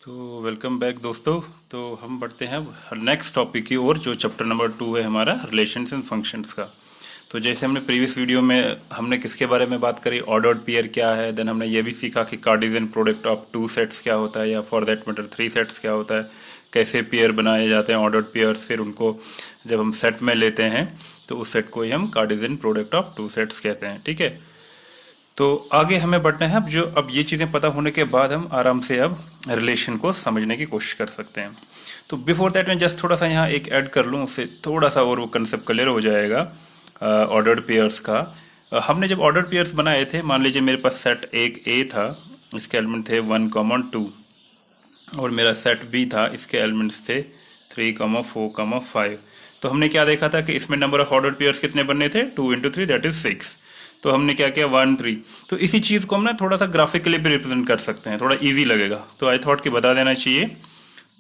तो welcome back दोस्तों। तो हम बढ़ते हैं नेक्स्ट टॉपिक की ओर, जो चैप्टर नंबर 2 है हमारा रिलेशंस एंड फंक्शंस का। तो जैसे हमने प्रीवियस वीडियो में हमने किसके बारे में बात करी, ऑर्डर्ड पेयर क्या है, देन हमने ये भी सीखा कि कार्टेशियन प्रोडक्ट ऑफ 2 सेट्स क्या होता है, या फॉर दैट मैटर 3 सेट्स क्या होता है, कैसे पेयर बनाए जाते हैं ऑर्डर्ड पेयर्स। फिर उनको जब हम सेट में लेते हैं तो उस सेट को ही हम कार्टेशियन प्रोडक्ट ऑफ 2 सेट्स कहते हैं। ठीक है, तो आगे हमें बढ़ना है। अब ये चीज़ें पता होने के बाद हम आराम से अब रिलेशन को समझने की कोशिश कर सकते हैं। तो बिफोर दैट मैं जस्ट थोड़ा सा यहाँ एक ऐड कर लूँ, उससे थोड़ा सा और वो कंसेप्ट क्लियर हो जाएगा ऑर्डर्ड पेयर्स का। हमने जब ऑर्डर्ड पेयर्स बनाए थे, मान लीजिए मेरे पास सेट एक ए था, इसके एलिमेंट थे 1, 2, और मेरा सेट बी था, इसके एलिमेंट्स थे 3, 4, 5। तो हमने क्या देखा था कि इसमें नंबर ऑफ ऑर्डर्ड पेयर्स कितने बनने थे, 2 × 3 दैट इज 6। तो हमने क्या किया, 1, 3। तो इसी चीज़ को हम ना थोड़ा सा ग्राफिकली भी रिप्रेजेंट कर सकते हैं, थोड़ा इजी लगेगा। तो आई थॉट कि बता देना चाहिए,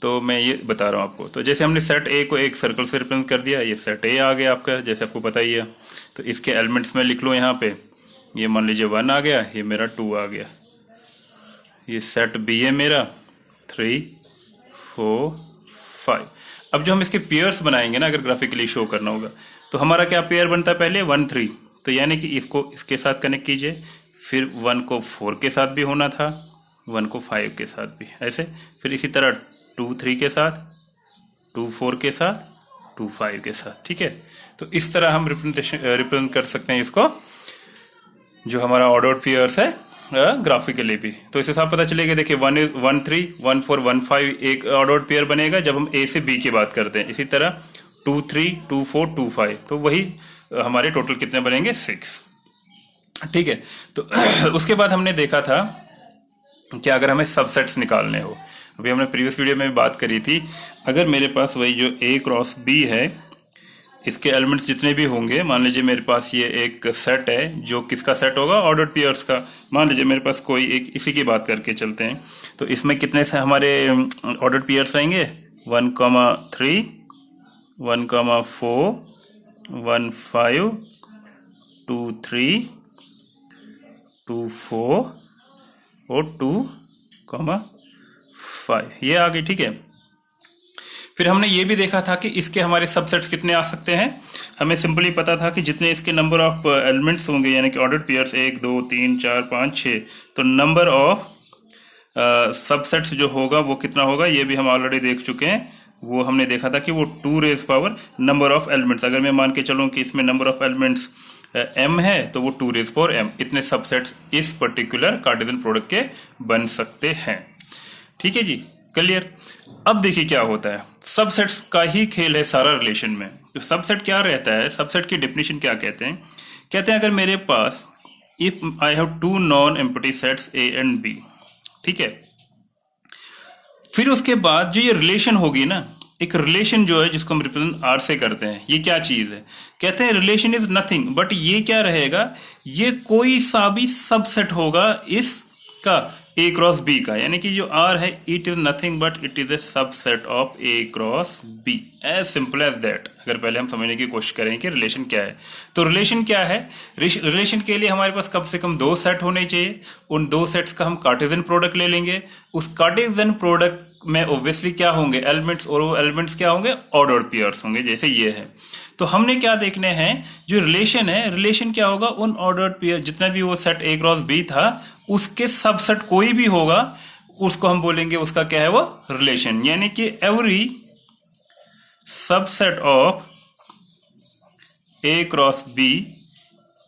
तो मैं ये बता रहा हूँ आपको। तो जैसे हमने सेट ए को एक सर्कल से रिप्रेजेंट कर दिया, ये सेट ए आ गया आपका, जैसे आपको पता ही है। तो इसके एलिमेंट्स में लिख लो यहाँ पे, ये मान लीजिए 1 आ गया, ये मेरा 2 आ गया। ये सेट बी है मेरा 3, 4, 5। अब जो हम इसके पेयर्स बनाएंगे ना, अगर ग्राफिकली शो करना होगा, तो हमारा क्या पेयर बनता है, पहले 1, 3। तो यानी कि इसको इसके साथ कनेक्ट कीजिए, फिर 1 को 4 के साथ भी होना था, 1 को 5 के साथ भी, ऐसे। फिर इसी तरह 2, 3 के साथ, 2, 4 के साथ, 2, 5 के साथ। ठीक है, तो इस तरह हम रिप्रेजेंट कर सकते हैं इसको, जो हमारा ऑर्डर्ड पेयर्स है ग्राफिकली भी। तो इससे साफ पता चलेगा, देखिए 1, 3, 1, 4, 1, 5 एक ऑर्डर्ड पेयर बनेगा जब हम ए से बी की बात करते हैं। इसी तरह 2, 3, 2, 4, 2, 5, तो वही हमारे टोटल कितने बनेंगे, 6। ठीक है, तो उसके बाद हमने देखा था कि अगर हमें सबसेट्स निकालने हो, अभी हमने प्रीवियस वीडियो में बात करी थी, अगर मेरे पास वही जो ए क्रॉस बी है, इसके एलिमेंट्स जितने भी होंगे, मान लीजिए मेरे पास ये एक सेट है, जो किसका सेट होगा, ऑर्डर्ड पेयर्स का। मान लीजिए मेरे पास कोई एक, इसी की बात करके चलते हैं। तो इसमें कितने से हमारे ऑर्डर्ड पेयर्स रहेंगे, 1, 3, 1, 4, 1, 5, 2, 3, 2, 4 और 2, 5, ये आ गई। ठीक है, फिर हमने ये भी देखा था कि इसके हमारे सबसेट्स कितने आ सकते हैं। हमें सिंपली पता था कि जितने इसके नंबर ऑफ एलिमेंट्स होंगे, यानी कि ऑर्डर्ड पेयर्स 1, 2, 3, 4, 5, 6, तो नंबर ऑफ सबसेट्स जो होगा वो कितना होगा, ये भी हम ऑलरेडी देख चुके हैं। वो हमने देखा था कि वो 2 नंबर ऑफ एलिमेंट्स, अगर मैं मान के चलूँ कि इसमें नंबर ऑफ एलिमेंट्स m है, तो वो 2m, इतने सबसेट्स इस पर्टिकुलर कार्टेशियन प्रोडक्ट के बन सकते हैं। ठीक है जी, क्लियर। अब देखिए क्या होता है, सबसेट्स का ही खेल है सारा रिलेशन में। तो सबसेट क्या रहता है, सबसेट की डेफिनेशन क्या कहते हैं, कहते हैं अगर मेरे पास if I have 2 non empty sets A and B, ठीक है, फिर उसके बाद जो ये रिलेशन होगी ना, एक रिलेशन जो है जिसको हम रिप्रेजेंट आर से करते हैं, ये क्या चीज है, कहते हैं रिलेशन इज नथिंग बट ये क्या रहेगा, ये कोई सा भी सबसेट होगा इसका ए क्रॉस बी का। यानी कि जो आर है, it is nothing but it is a subset of A cross B, as simple as that. अगर पहले हम समझने की कोशिश करें कि रिलेशन क्या है, तो रिलेशन क्या है, रिलेशन के लिए हमारे पास कम से कम 2 सेट होने चाहिए। उन 2 सेट्स का हम कार्टेशियन प्रोडक्ट ले लेंगे। उस कार्टेशियन प्रोडक्ट में ऑब्वियसली क्या होंगे, एलिमेंट्स, और वो एलिमेंट्स क्या होंगे, ऑर्डर्ड पेयर्स होंगे, जैसे ये है। तो हमने क्या देखने हैं, जो रिलेशन है, रिलेशन क्या होगा, उन ऑर्डर्ड पेयर जितना भी वो सेट ए क्रॉस बी था, उसके सबसेट कोई भी होगा, उसको हम बोलेंगे, उसका क्या है, वो रिलेशन। यानी कि every subset of A cross B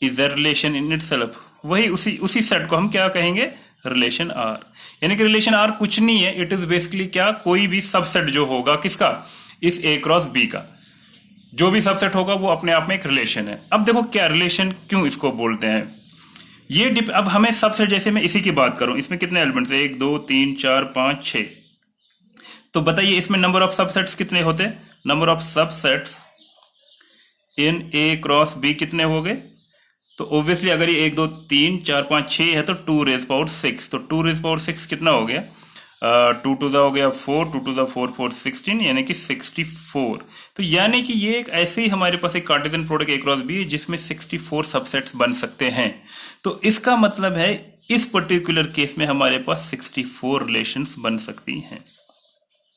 is a relation in itself. वही उसी सेट को हम क्या कहेंगे, रिलेशन आर। यानी कि रिलेशन आर कुछ नहीं है, इट इज बेसिकली क्या, कोई भी सबसेट जो होगा किसका, इस ए क्रॉस बी का, जो भी सबसेट होगा वो अपने आप में एक रिलेशन है। अब देखो क्या रिलेशन क्यों इसको बोलते हैं, ये अब हमें सबसेट, जैसे मैं इसी की बात करूं, इसमें कितने एलिमेंट्स, 1, 2, 3, 4, 5, 6, तो बताइए इसमें नंबर ऑफ सबसेट्स कितने होते, number of subsets in A cross B कितने हो गए। तो ऑब्वियसली अगर ये 1, 2, 3, 4, 5, 6 है, तो 2⁻6, तो 2⁻6 कितना हो गया, 2 2 हो गया 4, 2 2 4, 4 16, यानी कि 64। तो यानी कि ये एक ऐसे ही हमारे पास एक Cartesian product A cross B है जिसमें 64 सबसेट्स बन सकते हैं। तो इसका मतलब है इस पर्टिकुलर केस में हमारे पास 64 रिलेशंस बन सकती हैं।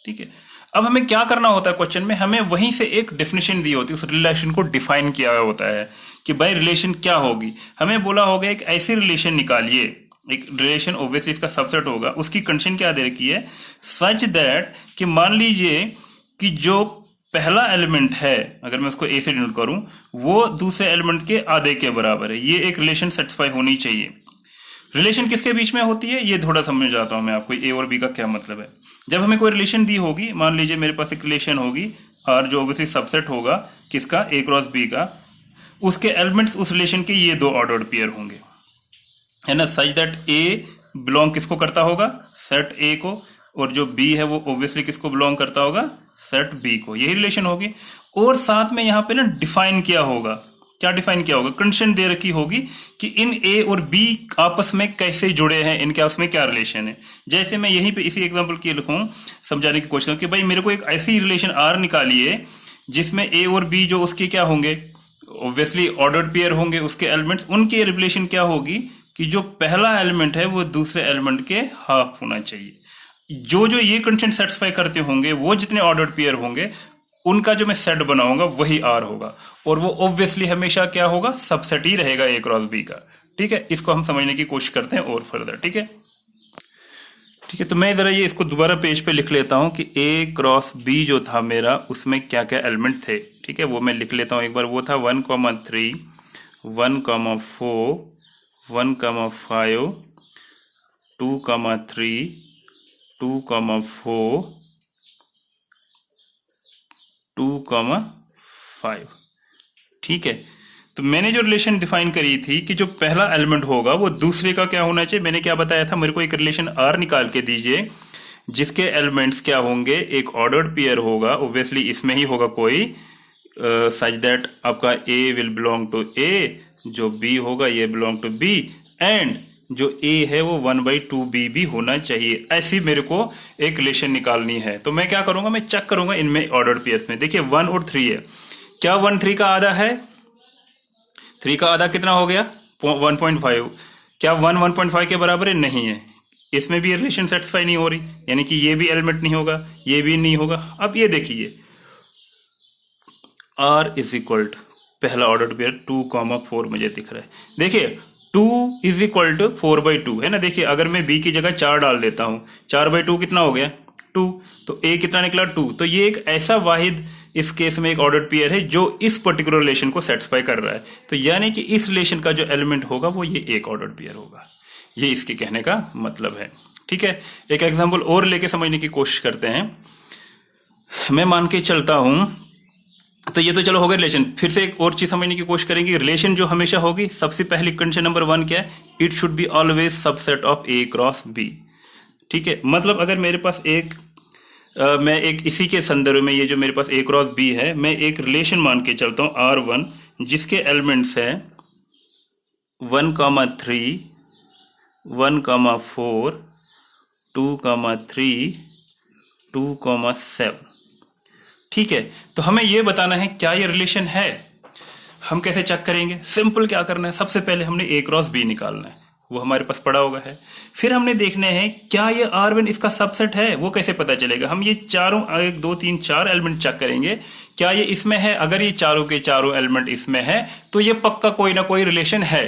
ठीक है, अब हमें क्या करना होता है क्वेश्चन में, हमें वहीं से एक डेफिनेशन दी होती है, उस रिलेशन को डिफाइन किया होता है कि भाई रिलेशन क्या होगी। हमें बोला होगा एक ऐसी रिलेशन निकालिए, एक रिलेशन ऑब्वियसली इसका सबसेट होगा, उसकी कंडीशन क्या दे रखी है, सच दैट कि मान लीजिए कि जो पहला एलिमेंट है, अगर मैं उसको ए से डिनोट करूं, वो दूसरे एलिमेंट के आधे के बराबर है। ये एक रिलेशन सेटिस्फाई होनी चाहिए। रिलेशन किसके बीच में होती है, ये थोड़ा समझ जाता हूं मैं आपको, ए और बी का क्या मतलब है। जब हमें कोई रिलेशन दी होगी, मान लीजिए मेरे पास एक रिलेशन होगी और जो ऑब्वियसली सबसेट होगा किसका, ए क्रॉस बी का, उसके एलिमेंट्स उस रिलेशन के ये दो ऑर्डर्ड पेयर होंगे, है ना, सच दैट ए बिलोंग किसको करता होगा, सेट ए को, और जो बी है वो ऑब्वियसली किसको बिलोंग करता होगा, सेट बी को। यही रिलेशन होगी। और साथ में यहाँ पे ना डिफाइन किया होगा, क्या डिफाइन किया होगा, कंडीशन दे रखी होगी कि इन ए और बी आपस में कैसे जुड़े हैं, इनके आपस में क्या रिलेशन है। जैसे मैं यहीं पे इसी एग्जांपल के लिखूं समझाने की कोशिश करूं कि भाई मेरे को एक ऐसी रिलेशन आर निकालिए जिसमें ए और बी जो उसके क्या होंगे, ऑब्वियसली ऑर्डर्ड पेयर होंगे, उसके एलिमेंट्स, उनकी रिलेशन क्या होगी कि जो पहला एलिमेंट है वो दूसरे एलिमेंट के हाफ होना चाहिए। जो जो ये कंडीशन सेटिस्फाई करते होंगे, वो जितने ऑर्डर्ड पेयर होंगे, उनका जो मैं सेट बनाऊंगा वही आर होगा, और वो ऑब्वियसली हमेशा क्या होगा, सबसेट ही रहेगा ए क्रॉस बी का। ठीक है, इसको हम समझने की कोशिश करते हैं और फर्दर। ठीक है, ठीक है, तो मैं जरा ये इसको दोबारा पेज पे लिख लेता हूं कि ए क्रॉस बी जो था मेरा, उसमें क्या क्या एलिमेंट थे। ठीक है, वो मैं लिख लेता हूं एक बार। वो था 1,3, 1,4, 1,5, 2,3, 2,4, 2,5। ठीक है, तो मैंने जो रिलेशन डिफाइन करी थी कि जो पहला एलिमेंट होगा वो दूसरे का क्या होना चाहिए, मैंने क्या बताया था, मेरे को एक रिलेशन आर निकाल के दीजिए जिसके एलिमेंट्स क्या होंगे, एक ऑर्डर्ड पेयर होगा, ऑब्वियसली इसमें ही होगा कोई, सच दैट आपका ए विल बिलोंग टू ए, जो बी होगा ये बिलोंग टू बी, एंड जो ए है वो 1/2b भी होना चाहिए। ऐसी मेरे को एक रिलेशन निकालनी है। तो मैं क्या करूंगा, मैं चेक करूंगा इनमें ऑर्डर्ड पेयर्स में। देखिए 1 और 3 है, क्या 1 3 का आधा है, 3 का आधा कितना हो गया 1.5, क्या 1 1.5 के बराबर है, नहीं है। इसमें भी रिलेशन सेटिस्फाई नहीं हो रही, यानी कि ये भी एलिमेंट नहीं होगा, ये भी नहीं होगा। अब ये देखिए r इज इक्वल टू पहला ऑर्डर्ड पेयर 2,4 मुझे दिख रहा है। देखिए 2 इज इक्वल टू 4/2 है ना। देखिए अगर मैं b की जगह 4 डाल देता हूं, 4/2 कितना हो गया 2, तो a कितना निकला 2। तो ये एक ऐसा वाहिद इस केस में एक ऑर्डर्ड पेयर है जो इस पर्टिकुलर रिलेशन को सेटिस्फाई कर रहा है। तो यानी कि इस रिलेशन का जो एलिमेंट होगा वो ये एक ऑर्डर्ड पेयर होगा। ये इसके कहने का मतलब है। ठीक है, एक एग्जांपल और लेके समझने की कोशिश करते हैं। मैं मान के चलता हूं, तो ये तो चलो हो गया रिलेशन। फिर से एक और चीज समझने की कोशिश करेंगे। रिलेशन जो हमेशा होगी, सबसे पहली कंडीशन नंबर 1 क्या है, it should be always subset of A cross B. ठीक है, मतलब अगर मेरे पास मैं एक इसी के संदर्भ में, ये जो मेरे पास ए क्रॉस बी है, मैं एक रिलेशन मान के चलता हूं R1 जिसके एलिमेंट्स हैं 1,3, 1,4, 2,3, 2,7। ठीक है, तो हमें यह बताना है क्या ये रिलेशन है। हम कैसे चेक करेंगे, सिंपल क्या करना है, सबसे पहले हमने ए क्रॉस बी निकालना है, वो हमारे पास पड़ा होगा है। फिर हमने देखने हैं क्या ये R1 इसका सबसेट है, वो कैसे पता चलेगा। हम ये चारों 1 2 3 4 एलिमेंट चेक करेंगे, क्या ये इसमें है। अगर ये चारों के चारों एलिमेंट इसमें है तो ये पक्का कोई ना कोई रिलेशन है।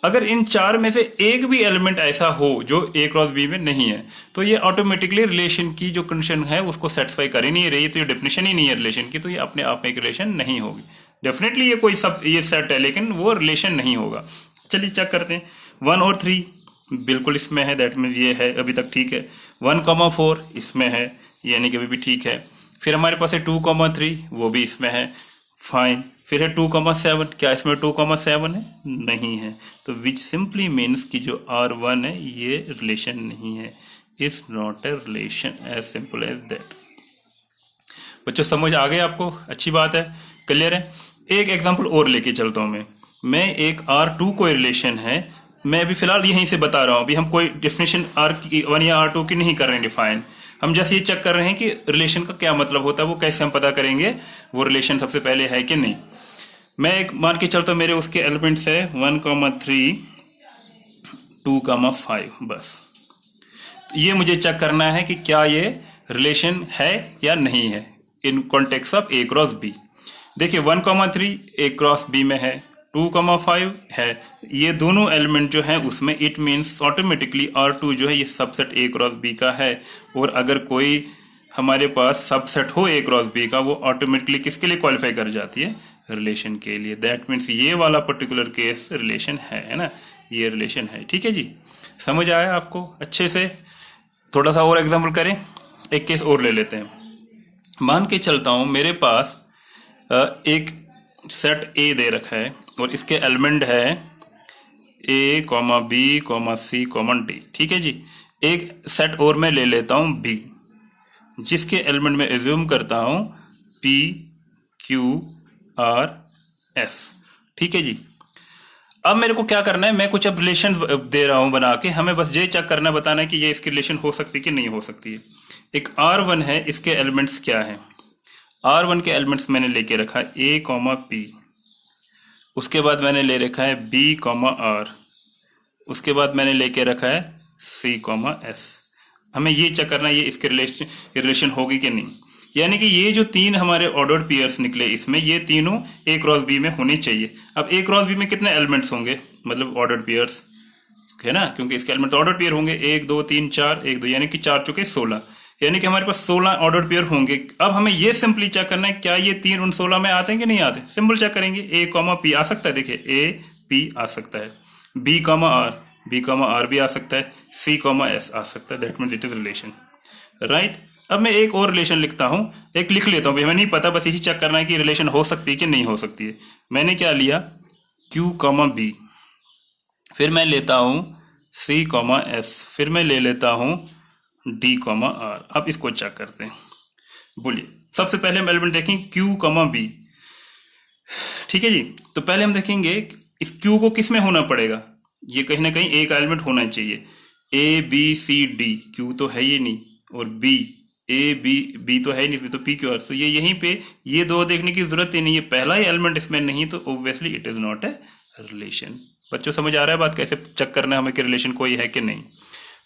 अगर इन 4 में से एक भी एलिमेंट ऐसा हो जो ए क्रॉस बी में नहीं है, तो ये ऑटोमेटिकली रिलेशन की जो कंडीशन है उसको सेटिस्फाई कर ही नहीं रही। तो ये डेफिनेशन ही नहीं है रिलेशन की, तो ये अपने आप में एक रिलेशन नहीं होगी। डेफिनेटली ये कोई ये सेट है, लेकिन वो रिलेशन नहीं होगा। चलिए चेक करते हैं। 1 और 3 बिल्कुल इसमें है, दैट मीन्स ये है, अभी तक ठीक है। 1,4 इसमें है, यानी कि अभी भी ठीक है। फिर हमारे पास है 2,3, वो भी इसमें है, फाइन। फिर है 2,7, क्या इसमें 2,7 है, नहीं है। तो विच सिंपली मीन्स कि जो R1 है ये रिलेशन नहीं है, is not a relation, as simple as that. बच्चों समझ आ गए आपको, अच्छी बात है, क्लियर है। एक एग्जांपल और लेके चलता हूं मैं एक R2 कोई रिलेशन है, मैं अभी फिलहाल यहीं से बता रहा हूं। अभी हम कोई डेफिनेशन R1 या R2 की नहीं कर रहे हैं डिफाइन, हम जैसे ये चेक कर रहे हैं कि रिलेशन का क्या मतलब होता है, वो कैसे हम पता करेंगे वो रिलेशन सबसे पहले है कि नहीं। मैं एक मान के चलता हूं, मेरे उसके एलिमेंट्स है 1,3, 2,5 बस। ये मुझे चेक करना है कि क्या ये रिलेशन है या नहीं है in context of A cross B। देखिए 1,3 A क्रॉस B में है, 2,5 है, ये दोनों एलिमेंट जो है उसमें इट मीन्स ऑटोमेटिकली R2 जो है ये सबसेट A क्रॉस B का है। और अगर कोई हमारे पास सबसेट हो A क्रॉस B का, वो ऑटोमेटिकली किसके लिए क्वालिफाई कर जाती है, रिलेशन के लिए। दैट मीन्स ये वाला पर्टिकुलर केस रिलेशन है ना, ये रिलेशन है। ठीक है जी, समझ आया आपको अच्छे से? थोड़ा सा और एग्जाम्पल करें, एक केस और ले लेते हैं। मान के चलता हूं मेरे पास एक सेट A दे रखा है और इसके एलिमेंट है A, B, C, D। ठीक है जी। एक सेट और मैं ले लेता हूं B, जिसके एलिमेंट में एज्यूम करता हूं P, Q, R, S। ठीक है जी। अब मेरे को क्या करना है, मैं कुछ अब रिलेशन दे रहा हूं बना के, हमें बस ये चेक करना बताना है कि ये इसकी रिलेशन हो सकती है कि नहीं हो सकती है। एक R1 है, इसके एलिमेंट्स क्या है, R1 के एलिमेंट्स मैंने लेके रखा है A, P, उसके बाद मैंने ले रखा है B, R, उसके बाद मैंने लेके रखा है C, S। हमें ये चेक करना है ये इसके रिलेशन होगी कि नहीं। यानी कि ये जो तीन हमारे ऑर्डर्ड पेयर्स निकले इसमें, ये तीनों A क्रॉस B में होने चाहिए। अब A क्रॉस B में कितने एलिमेंट्स होंगे, मतलब ऑर्डर्ड पेयर्स है ना, क्योंकि इसके एलिमेंट ऑर्डर्ड पेयर होंगे 1 2 3 4, 1 2 यानी कि 4 चुके 16, यानी कि हमारे पास 16 ऑर्डर्ड पेयर होंगे। अब हमें ये सिंपली चेक करना है क्या ये तीन उन 16 में आते हैं कि नहीं आते। सिंपल चेक करेंगे, A, P आ सकता है, देखिए A, P आ सकता है, B, R भी आ सकता है, C, S आ सकता है। That means it is relation, right. अब मैं एक और रिलेशन लिखता हूं, एक लिख लेता हूं, हमें नहीं पता, बस यही चेक करना है कि रिलेशन हो सकती है कि नहीं हो सकती है। मैंने क्या लिया, Q, B, फिर मैं लेता हूं C, S, फिर मैं ले लेता हूं D, R। अब इसको चेक करते हैं, बोलिए। सबसे पहले हम एलिमेंट देखें Q, B। ठीक है जी। तो पहले हम देखेंगे इस Q को किस में होना पड़ेगा, ये कहीं ना कहीं एक एलिमेंट होना चाहिए। A, B, C, D, Q तो है ही नहीं, और B, A, B तो है ही नहीं, इसमें तो P, Q, R। तो ये यहीं पे ये दो देखने की जरूरत ही नहीं है, पहला ही एलिमेंट इसमें नहीं, तो obviously it is not a relation. बच्चों समझ आ रहा है बात, कैसे चेक करना है हमें कि रिलेशन कोई है कि नहीं।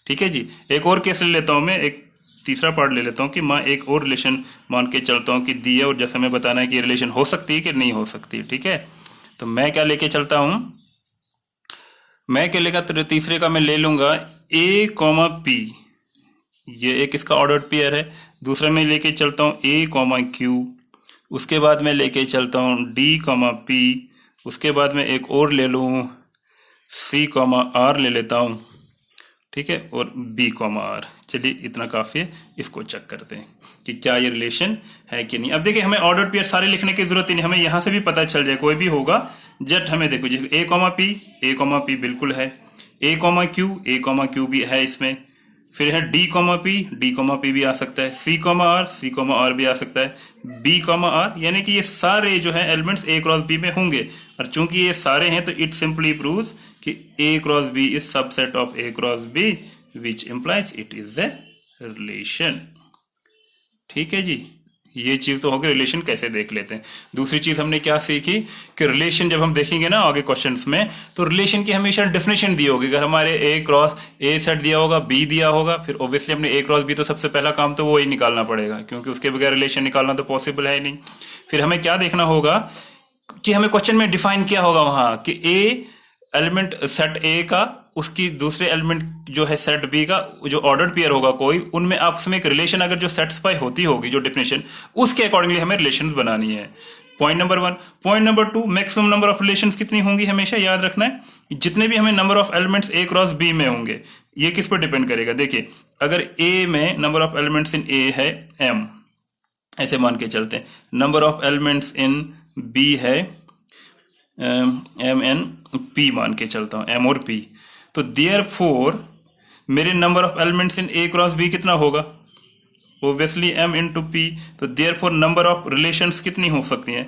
ठीक है जी। एक और केस ले लेता हूं मैं, एक तीसरा पार्ट ले लेता हूं कि मैं एक और रिलेशन मान के चलता हूं कि दी है, और जैसे हमें बताना है कि रिलेशन हो सकती है कि नहीं हो सकती। ठीक है, तो मैं क्या लेके चलता हूं, मैं क्या लेगा, तीसरे का मैं ले लूंगा A, P, ये एक इसका ऑर्डर्ड पेयर है। दूसरा मैं लेके चलता हूँ A, Q, उसके बाद मैं लेके चलता हूँ D, P, उसके बाद मैं एक और ले लूँ C, R ले लेता हूँ। ठीक है, और B, R। चलिए इतना काफ़ी है, इसको चेक करते हैं कि क्या ये रिलेशन है कि नहीं। अब देखिए हमें ऑर्डर्ड पेयर सारे लिखने की जरूरत ही नहीं, हमें यहाँ से भी पता चल जाए, कोई भी होगा। जट हमें देखो जी, A, P बिल्कुल है, A, Q भी है इसमें, फिर है D, P भी आ सकता है, C, R भी आ सकता है, B, R, यानी कि ये सारे जो है एलिमेंट्स A क्रॉस B में होंगे। और चूंकि ये सारे हैं तो इट सिंपली प्रूव्स कि A cross B is subset of A cross B, which implies it is a relation. ठीक है जी, ये चीज तो होगी। रिलेशन कैसे देख लेते हैं। दूसरी चीज हमने क्या सीखी कि रिलेशन जब हम देखेंगे ना आगे क्वेश्चंस में, तो रिलेशन की हमेशा डेफिनेशन दी होगी। अगर हमारे A क्रॉस A सेट दिया होगा, B दिया होगा, फिर ऑब्वियसली हमने A क्रॉस B, तो सबसे पहला काम तो वो ही निकालना पड़ेगा, क्योंकि उसके बगैर रिलेशन निकालना तो पॉसिबल है ही नहीं। फिर हमें क्या देखना होगा कि हमें क्वेश्चन में डिफाइन किया होगा वहां कि A एलिमेंट सेट A का, उसकी दूसरे एलिमेंट जो है सेट B का, जो ऑर्डर्ड पेयर होगा कोई, उनमें आपस में एक रिलेशन अगर जो सेटिस्फाई होती होगी, जो डेफिनेशन, उसके अकॉर्डिंगली हमें रिलेशंस बनानी है। Point number 1। Point number 2, maximum number of relations कितनी होंगी, हमेशा याद रखना है। जितने भी हमें number of elements A cross B में होंगे, ये किस पर डिपेंड करेगा। देखिए अगर A में number of elements in A है M, ऐसे मान के चलते हैं, number of elements in B है M, N, P मान के चलता हूं, M और P, तो देयरफॉर मेरे number of elements in A cross B कितना होगा, ऑब्वियसली M इंटू P। तो देयरफॉर नंबर ऑफ रिलेशंस कितनी हो सकती हैं,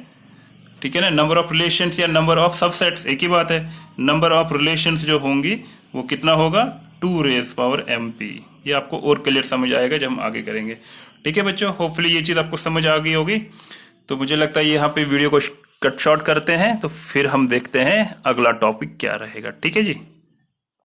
ठीक है ना। नंबर ऑफ रिलेशंस या नंबर ऑफ सबसेट्स एक ही बात है। नंबर ऑफ रिलेशंस जो होंगी वो कितना होगा, 2⁻MP। ये आपको और क्लियर समझ आएगा जब हम आगे करेंगे। ठीक है बच्चों, होपफुली ये चीज़ आपको समझ आ गई होगी। तो मुझे लगता है यहाँ पे वीडियो को कट शॉर्ट करते हैं, तो फिर हम देखते हैं अगला टॉपिक क्या रहेगा। ठीक है जी।